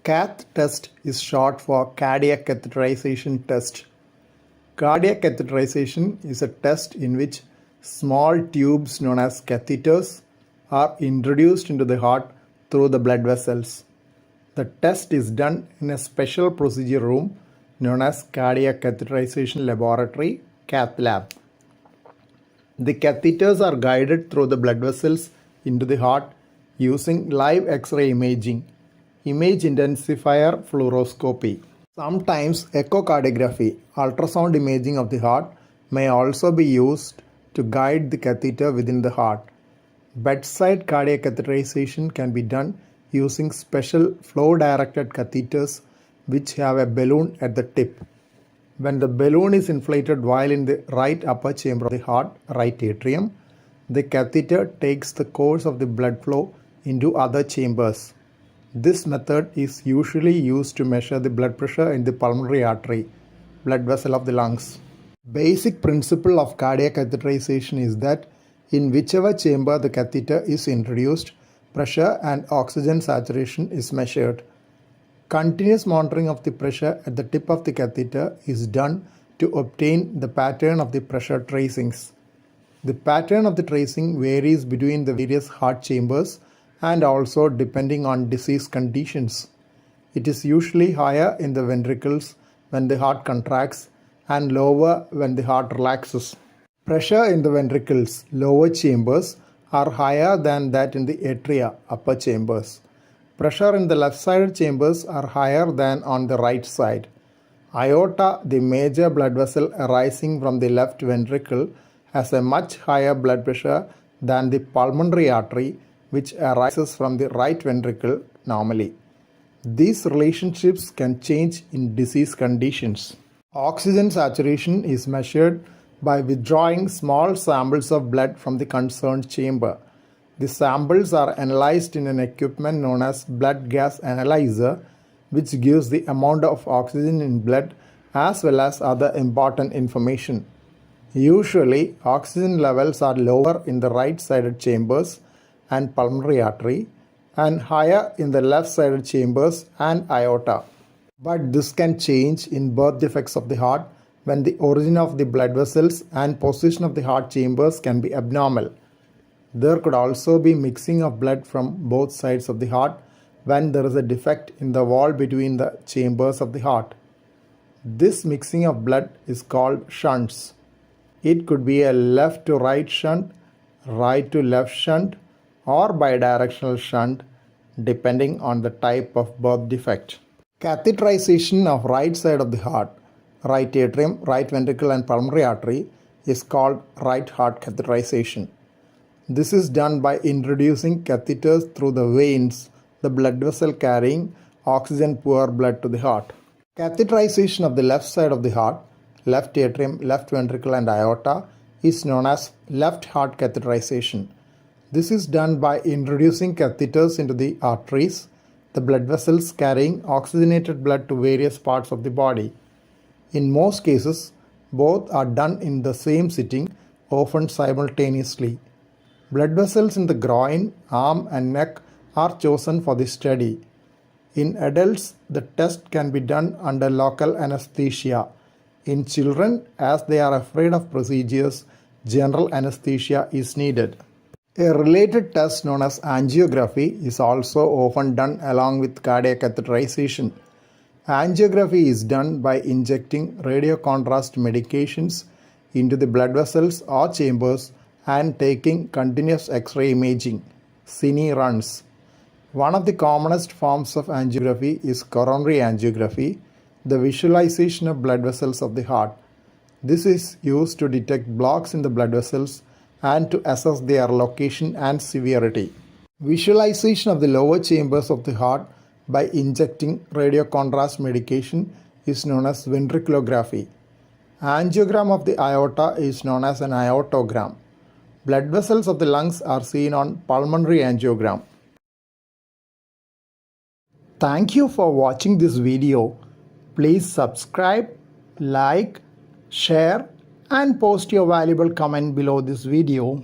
Cath test is short for cardiac catheterization test. Cardiac catheterization is a test in which small tubes known as catheters are introduced into the heart through the blood vessels. The test is done in a special procedure room known as cardiac catheterization laboratory, cathlab. The catheters are guided through the blood vessels into the heart using live X-ray imaging, image intensifier fluoroscopy. Sometimes echocardiography, ultrasound imaging of the heart, may also be used to guide the catheter within the heart. Bedside cardiac catheterization can be done using special flow-directed catheters which have a balloon at the tip. When the balloon is inflated while in the right upper chamber of the heart, right atrium, the catheter takes the course of the blood flow into other chambers. This method is usually used to measure the blood pressure in the pulmonary artery, blood vessel of the lungs. Basic principle of cardiac catheterization is that in whichever chamber the catheter is introduced, pressure and oxygen saturation is measured. Continuous monitoring of the pressure at the tip of the catheter is done to obtain the pattern of the pressure tracings. The pattern of the tracing varies between the various heart chambers and also depending on disease conditions. It is usually higher in the ventricles when the heart contracts and lower when the heart relaxes. Pressure in the ventricles, lower chambers, are higher than that in the atria, upper chambers. Pressure in the left-sided chambers are higher than on the right side. Aorta, the major blood vessel arising from the left ventricle, has a much higher blood pressure than the pulmonary artery, which arises from the right ventricle normally. These relationships can change in disease conditions. Oxygen saturation is measured by withdrawing small samples of blood from the concerned chamber. The samples are analyzed in an equipment known as blood gas analyzer, which gives the amount of oxygen in blood as well as other important information. Usually, oxygen levels are lower in the right-sided chambers and pulmonary artery and higher in the left-sided chambers and aorta. But this can change in birth defects of the heart when the origin of the blood vessels and position of the heart chambers can be abnormal. There could also be mixing of blood from both sides of the heart when there is a defect in the wall between the chambers of the heart. This mixing of blood is called shunts. It could be a left to right shunt, right to left shunt, or bidirectional shunt depending on the type of birth defect. Catheterization of right side of the heart, right atrium, right ventricle and pulmonary artery is called right heart catheterization. This is done by introducing catheters through the veins, the blood vessel carrying oxygen poor blood to the heart. Catheterization of the left side of the heart, left atrium, left ventricle and aorta is known as left heart catheterization. This is done by introducing catheters into the arteries, the blood vessels carrying oxygenated blood to various parts of the body. In most cases, both are done in the same sitting, often simultaneously. Blood vessels in the groin, arm and neck are chosen for this study. In adults, the test can be done under local anesthesia. In children, as they are afraid of procedures, general anesthesia is needed. A related test known as angiography is also often done along with cardiac catheterization. Angiography is done by injecting radiocontrast medications into the blood vessels or chambers and taking continuous X-ray imaging, cine runs. One of the commonest forms of angiography is coronary angiography, the visualization of blood vessels of the heart. This is used to detect blocks in the blood vessels and to assess their location and severity. Visualization of the lower chambers of the heart by injecting radiocontrast medication is known as ventriculography. Angiogram of the aorta is known as an aortogram. Blood vessels of the lungs are seen on pulmonary angiogram. Thank you for watching this video. Please subscribe, like, share and post your valuable comment below this video.